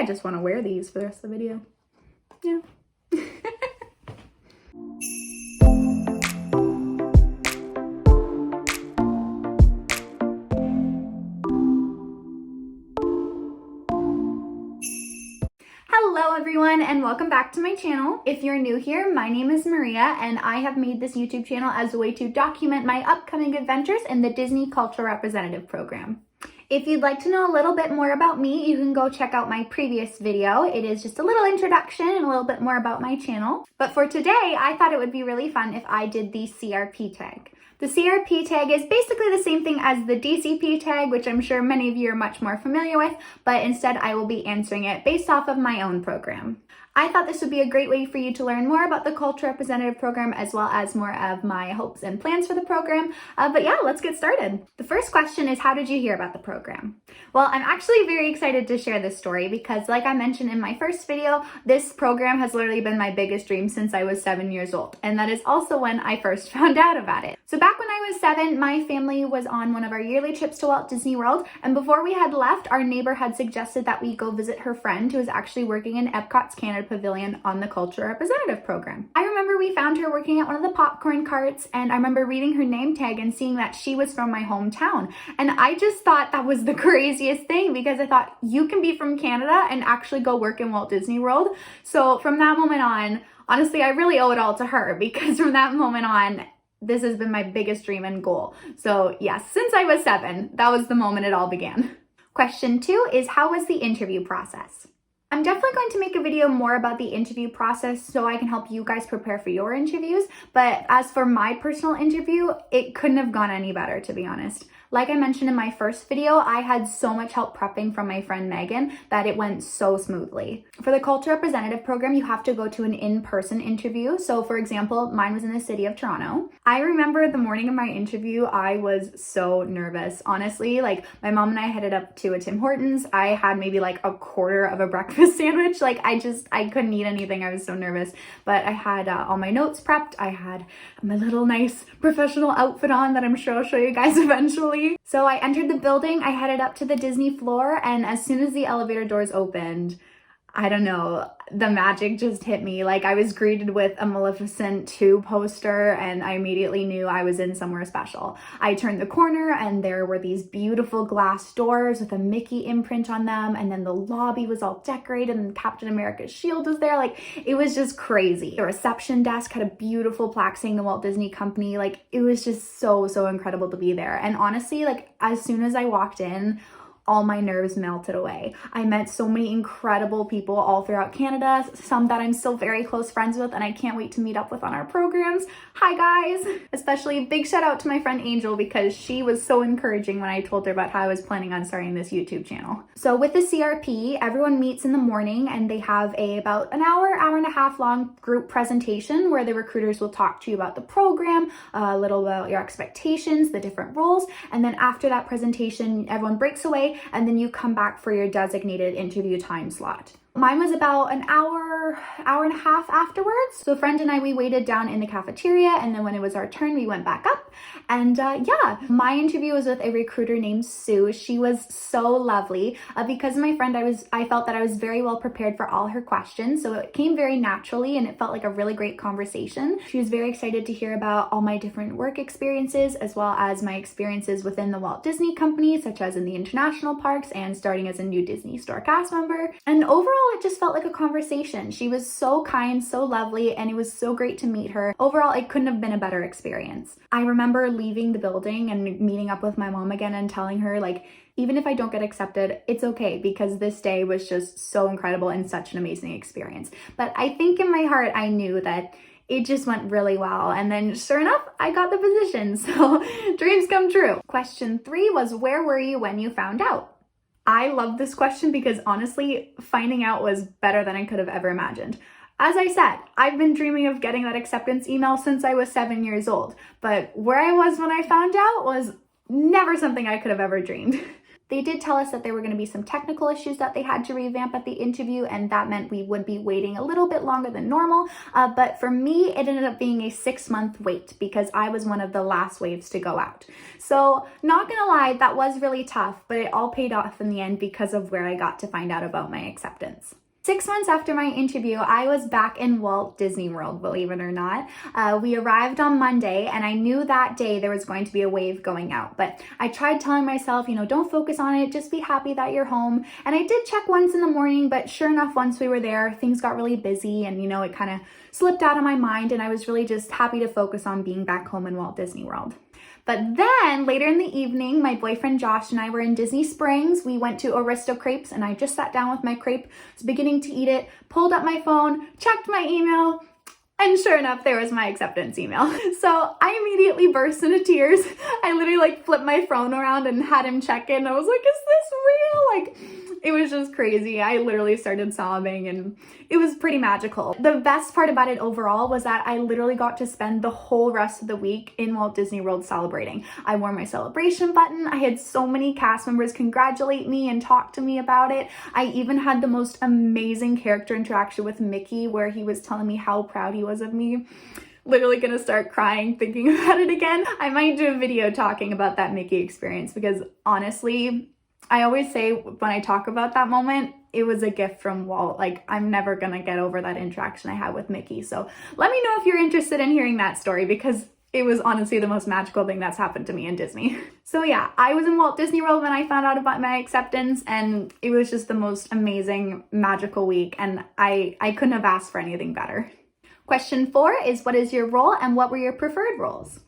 I just want to wear these for the rest of the video. Yeah. Hello everyone and welcome back to my channel. If you're new here, my name is Maria and I have made this YouTube channel as a way to document my upcoming adventures in the Disney Cultural Representative Program. If you'd like to know a little bit more about me, you can go check out my previous video. It is just a little introduction and a little bit more about my channel. But for today, I thought it would be really fun if I did the CRP tag. The CRP tag is basically the same thing as the DCP tag, which I'm sure many of you are much more familiar with, but instead I will be answering it based off of my own program. I thought this would be a great way for you to learn more about the Cultural Representative Program as well as more of my hopes and plans for the program. But yeah, let's get started. The first question is, how did you hear about the program? Well, I'm actually very excited to share this story because, like I mentioned in my first video, this program has literally been my biggest dream since I was 7 years old. And that is also when I first found out about it. So back when I was 7, my family was on one of our yearly trips to Walt Disney World. And before we had left, our neighbor had suggested that we go visit her friend who is actually working in Epcot's Canada Pavilion on the Cultural Representative Program. I remember we found her working at one of the popcorn carts, and I remember reading her name tag and seeing that she was from my hometown. And I just thought that was the craziest thing because I thought, you can be from Canada and actually go work in Walt Disney World. So from that moment on, honestly, I really owe it all to her because from that moment on, this has been my biggest dream and goal. So yes, since I was 7, that was the moment it all began. Question 2 is, how was the interview process? I'm definitely going to make a video more about the interview process so I can help you guys prepare for your interviews. But as for my personal interview, it couldn't have gone any better, to be honest. Like I mentioned in my first video, I had so much help prepping from my friend Megan that it went so smoothly. For the Cultural Representative Program, you have to go to an in-person interview. So for example, mine was in the city of Toronto. I remember the morning of my interview, I was so nervous. Honestly, like my mom and I headed up to a Tim Hortons. I had maybe like a quarter of a breakfast sandwich. Like I couldn't eat anything. I was so nervous, but I had all my notes prepped. I had my little nice professional outfit on that I'm sure I'll show you guys eventually. So I entered the building, I headed up to the Disney floor, and as soon as the elevator doors opened, I don't know, the magic just hit me. Like I was greeted with a Maleficent 2 poster and I immediately knew I was in somewhere special. I turned the corner and there were these beautiful glass doors with a Mickey imprint on them, and then the lobby was all decorated and Captain America's shield was there. Like it was just crazy. The reception desk had a beautiful plaque saying the Walt Disney Company. Like it was just so incredible to be there. And honestly, like as soon as I walked in, all my nerves melted away. I met so many incredible people all throughout Canada, some that I'm still very close friends with and I can't wait to meet up with on our programs. Hi guys! Especially big shout out to my friend Angel because she was so encouraging when I told her about how I was planning on starting this YouTube channel. So with the CRP, everyone meets in the morning and they have about an hour and a half long group presentation where the recruiters will talk to you about the program, a little about your expectations, the different roles, and then after that presentation, everyone breaks away and then you come back for your designated interview time slot. Mine was about an hour and a half afterwards. So a friend and I, we waited down in the cafeteria, and then when it was our turn, we went back up. And yeah, my interview was with a recruiter named Sue. She was so lovely. Because of my friend, I felt that I was very well prepared for all her questions. So it came very naturally and it felt like a really great conversation. She was very excited to hear about all my different work experiences, as well as my experiences within the Walt Disney Company, such as in the international parks and starting as a new Disney Store cast member. And overall, it just felt like a conversation. She was so kind, so lovely, and it was so great to meet her. Overall, it couldn't have been a better experience. I remember leaving the building and meeting up with my mom again and telling her, like, even if I don't get accepted, it's okay because this day was just so incredible and such an amazing experience. But I think in my heart, I knew that it just went really well. And then sure enough, I got the position. So dreams come true. Question 3 was, where were you when you found out? I love this question because honestly, finding out was better than I could have ever imagined. As I said, I've been dreaming of getting that acceptance email since I was 7 years old, but where I was when I found out was never something I could have ever dreamed. They did tell us that there were going to be some technical issues that they had to revamp at the interview, and that meant we would be waiting a little bit longer than normal. But for me, it ended up being a 6-month wait because I was one of the last waves to go out. So not gonna lie, that was really tough, but it all paid off in the end because of where I got to find out about my acceptance. 6 months after my interview, I was back in Walt Disney World, believe it or not. We arrived on Monday, and I knew that day there was going to be a wave going out. But I tried telling myself, don't focus on it, just be happy that you're home. And I did check once in the morning, but sure enough, once we were there, things got really busy, and it kind of slipped out of my mind, and I was really just happy to focus on being back home in Walt Disney World. But then later in the evening, my boyfriend Josh and I were in Disney Springs. We went to Aristo Crepes, and I just sat down with my crepe, was beginning to eat it, pulled up my phone, checked my email, and sure enough, there was my acceptance email. So I immediately burst into tears. I literally flipped my phone around and had him check in. I was like, is this real? It was just crazy. I literally started sobbing, and it was pretty magical. The best part about it overall was that I literally got to spend the whole rest of the week in Walt Disney World celebrating. I wore my celebration button. I had so many cast members congratulate me and talk to me about it. I even had the most amazing character interaction with Mickey where he was telling me how proud he was of me. Literally gonna start crying thinking about it again. I might do a video talking about that Mickey experience because honestly, I always say when I talk about that moment, it was a gift from Walt. I'm never gonna get over that interaction I had with Mickey. So let me know if you're interested in hearing that story because it was honestly the most magical thing that's happened to me in Disney. So yeah, I was in Walt Disney World when I found out about my acceptance, and it was just the most amazing, magical week, and I couldn't have asked for anything better. Question 4 is, what is your role and what were your preferred roles?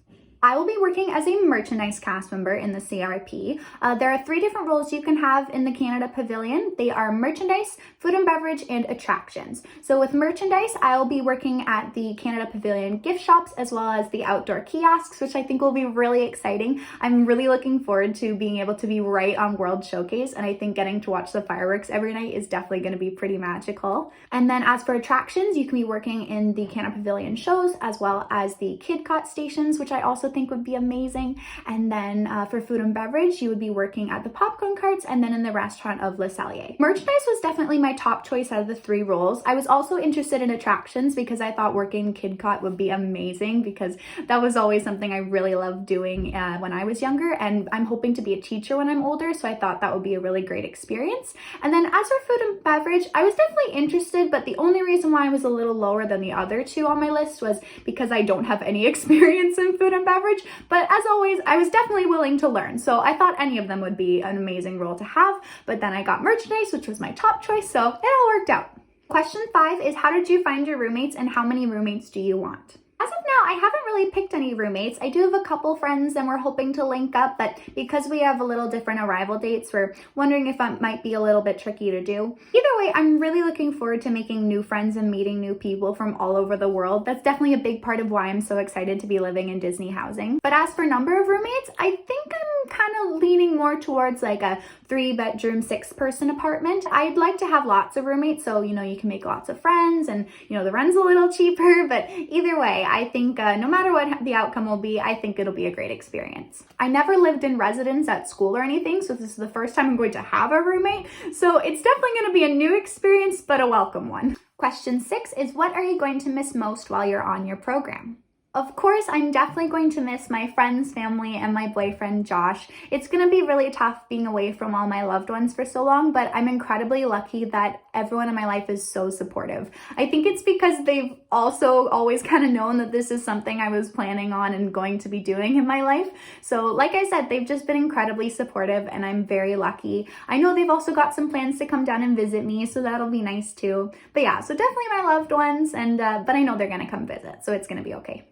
I will be working as a merchandise cast member in the CRP. There are 3 different roles you can have in the Canada Pavilion. They are merchandise, food and beverage, and attractions. So with merchandise, I will be working at the Canada Pavilion gift shops as well as the outdoor kiosks, which I think will be really exciting. I'm really looking forward to being able to be right on World Showcase, and I think getting to watch the fireworks every night is definitely going to be pretty magical. And then as for attractions, you can be working in the Canada Pavilion shows as well as the KidCot stations, which I also think would be amazing. And then for food and beverage, you would be working at the popcorn carts and then in the restaurant of Le Cellier. Merchandise was definitely my top choice out of the 3 roles. I was also interested in attractions because I thought working KidCot would be amazing because that was always something I really loved doing when I was younger, and I'm hoping to be a teacher when I'm older, so I thought that would be a really great experience. And then as for food and beverage, I was definitely interested, but the only reason why I was a little lower than the other 2 on my list was because I don't have any experience in food and beverage. But as always, I was definitely willing to learn. So I thought any of them would be an amazing role to have. But then I got merchandise, which was my top choice. So it all worked out. Question 5 is, how did you find your roommates and how many roommates do you want? As of now, I haven't really picked any roommates. I do have a couple friends and we're hoping to link up, but because we have a little different arrival dates, we're wondering if it might be a little bit tricky to do. Either way, I'm really looking forward to making new friends and meeting new people from all over the world. That's definitely a big part of why I'm so excited to be living in Disney housing. But as for number of roommates, I think I'm kind of leaning more towards a 3-bedroom, 6-person apartment. I'd like to have lots of roommates, so you can make lots of friends and the rent's a little cheaper, but either way, I think no matter what the outcome will be, I think it'll be a great experience. I never lived in residence at school or anything, so this is the first time I'm going to have a roommate, so it's definitely going to be a new experience, but a welcome one. Question 6 is, what are you going to miss most while you're on your program? Of course, I'm definitely going to miss my friends, family, and my boyfriend, Josh. It's going to be really tough being away from all my loved ones for so long, but I'm incredibly lucky that everyone in my life is so supportive. I think it's because they've also always kind of known that this is something I was planning on and going to be doing in my life. So like I said, they've just been incredibly supportive and I'm very lucky. I know they've also got some plans to come down and visit me, so that'll be nice too. But yeah, so definitely my loved ones, and but I know they're going to come visit, so it's going to be okay.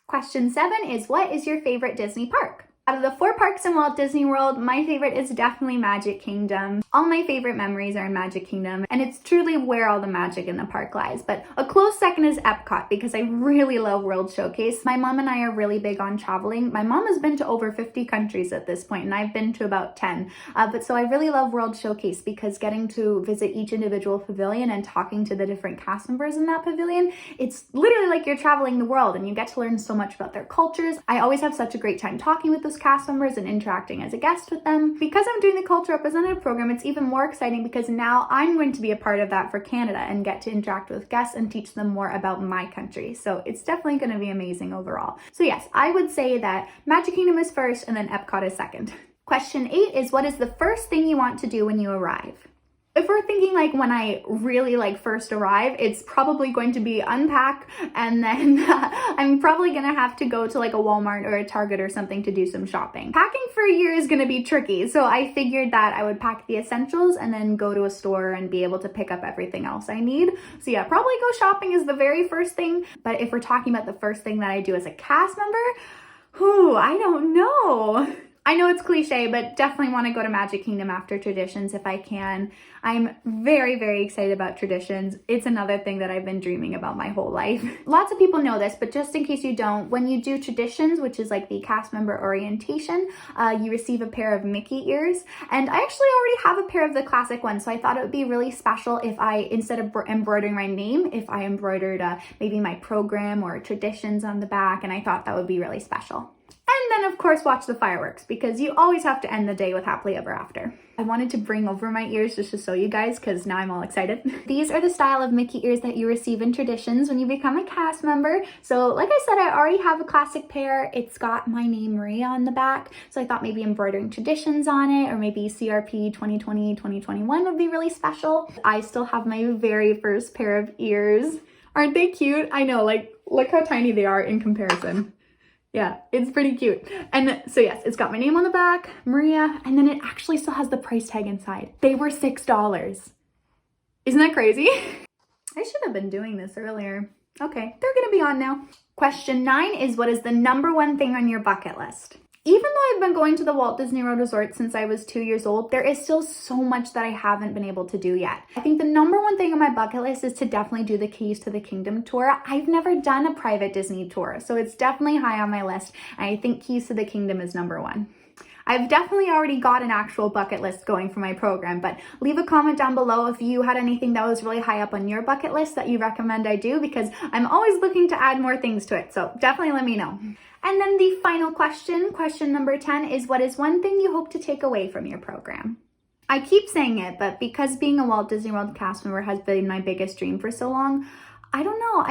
Question 7 is, what is your favorite Disney park? Out of the 4 parks in Walt Disney World, my favorite is definitely Magic Kingdom. All my favorite memories are in Magic Kingdom, and it's truly where all the magic in the park lies. But a close second is Epcot because I really love World Showcase. My mom and I are really big on traveling. My mom has been to over 50 countries at this point, and I've been to about 10. But so I really love World Showcase because getting to visit each individual pavilion and talking to the different cast members in that pavilion, it's literally like you're traveling the world and you get to learn so much about their cultures. I always have such a great time talking with those cast members and interacting as a guest with them. Because I'm doing the Culture Representative program, it's even more exciting because now I'm going to be a part of that for Canada and get to interact with guests and teach them more about my country. So it's definitely going to be amazing overall. So yes, I would say that Magic Kingdom is first and then Epcot is second. Question 8 is, what is the first thing you want to do when you arrive? If we're thinking like when I really first arrive, it's probably going to be unpack, and then I'm probably gonna have to go to like a Walmart or a Target or something to do some shopping. Packing for a year is gonna be tricky, so I figured that I would pack the essentials and then go to a store and be able to pick up everything else I need. So yeah, probably go shopping is the very first thing, but if we're talking about the first thing that I do as a cast member, I don't know. I know it's cliche, but definitely want to go to Magic Kingdom after Traditions if I can. I'm very, very excited about Traditions. It's another thing that I've been dreaming about my whole life. Lots of people know this, but just in case you don't, when you do Traditions, which is like the cast member orientation, you receive a pair of Mickey ears. And I actually already have a pair of the classic ones, so I thought it would be really special if I, instead of embroidering my name, if I embroidered maybe my program or Traditions on the back, and I thought that would be really special. And then of course watch the fireworks because you always have to end the day with happily ever after. I wanted to bring over my ears just to show you guys because now I'm all excited. These are the style of Mickey ears that you receive in Traditions when you become a cast member. So like I said, I already have a classic pair. It's got my name Maria on the back. So I thought maybe embroidering Traditions on it or maybe CRP 2020, 2021 would be really special. I still have my very first pair of ears. Aren't they cute? I know, look how tiny they are in comparison. Yeah, it's pretty cute. And so yes, it's got my name on the back, Maria, and then it actually still has the price tag inside. They were $6. Isn't that crazy? I should have been doing this earlier. Okay, they're gonna be on now. Question 9 is, what is the #1 thing on your bucket list? Even though I've been going to the Walt Disney World Resort since I was 2 years old, there is still so much that I haven't been able to do yet. I think the #1 thing on my bucket list is to definitely do the Keys to the Kingdom tour. I've never done a private Disney tour, so it's definitely high on my list. And I think Keys to the Kingdom is #1. I've definitely already got an actual bucket list going for my program, but leave a comment down below if you had anything that was really high up on your bucket list that you recommend I do, because I'm always looking to add more things to it, so definitely let me know. And then the final question, question number 10, is what is one thing you hope to take away from your program? I keep saying it, but because being a Walt Disney World cast member has been my biggest dream for so long, I don't know,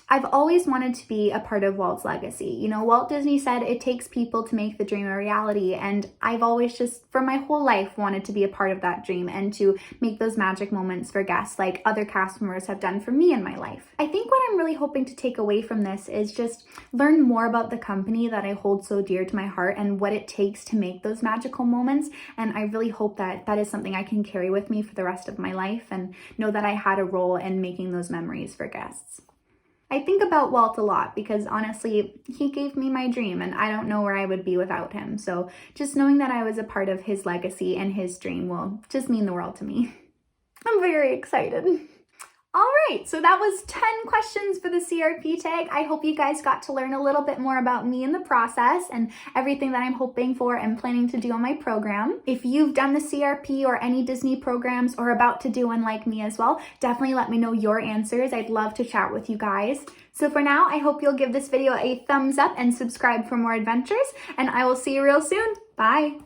I've always wanted to be a part of Walt's legacy. You know, Walt Disney said it takes people to make the dream a reality, and I've always just, for my whole life, wanted to be a part of that dream and to make those magic moments for guests like other cast members have done for me in my life. I think what I'm really hoping to take away from this is just learn more about the company that I hold so dear to my heart and what it takes to make those magical moments, and I really hope that that is something I can carry with me for the rest of my life and know that I had a role in making those memories for guests. I think about Walt a lot because honestly, he gave me my dream and I don't know where I would be without him. So just knowing that I was a part of his legacy and his dream will just mean the world to me. I'm very excited. All right, so that was 10 questions for the CRP tag. I hope you guys got to learn a little bit more about me in the process and everything that I'm hoping for and planning to do on my program. If you've done the CRP or any Disney programs or about to do one like me as well, definitely let me know your answers. I'd love to chat with you guys. So for now, I hope you'll give this video a thumbs up and subscribe for more adventures, and I will see you real soon. Bye.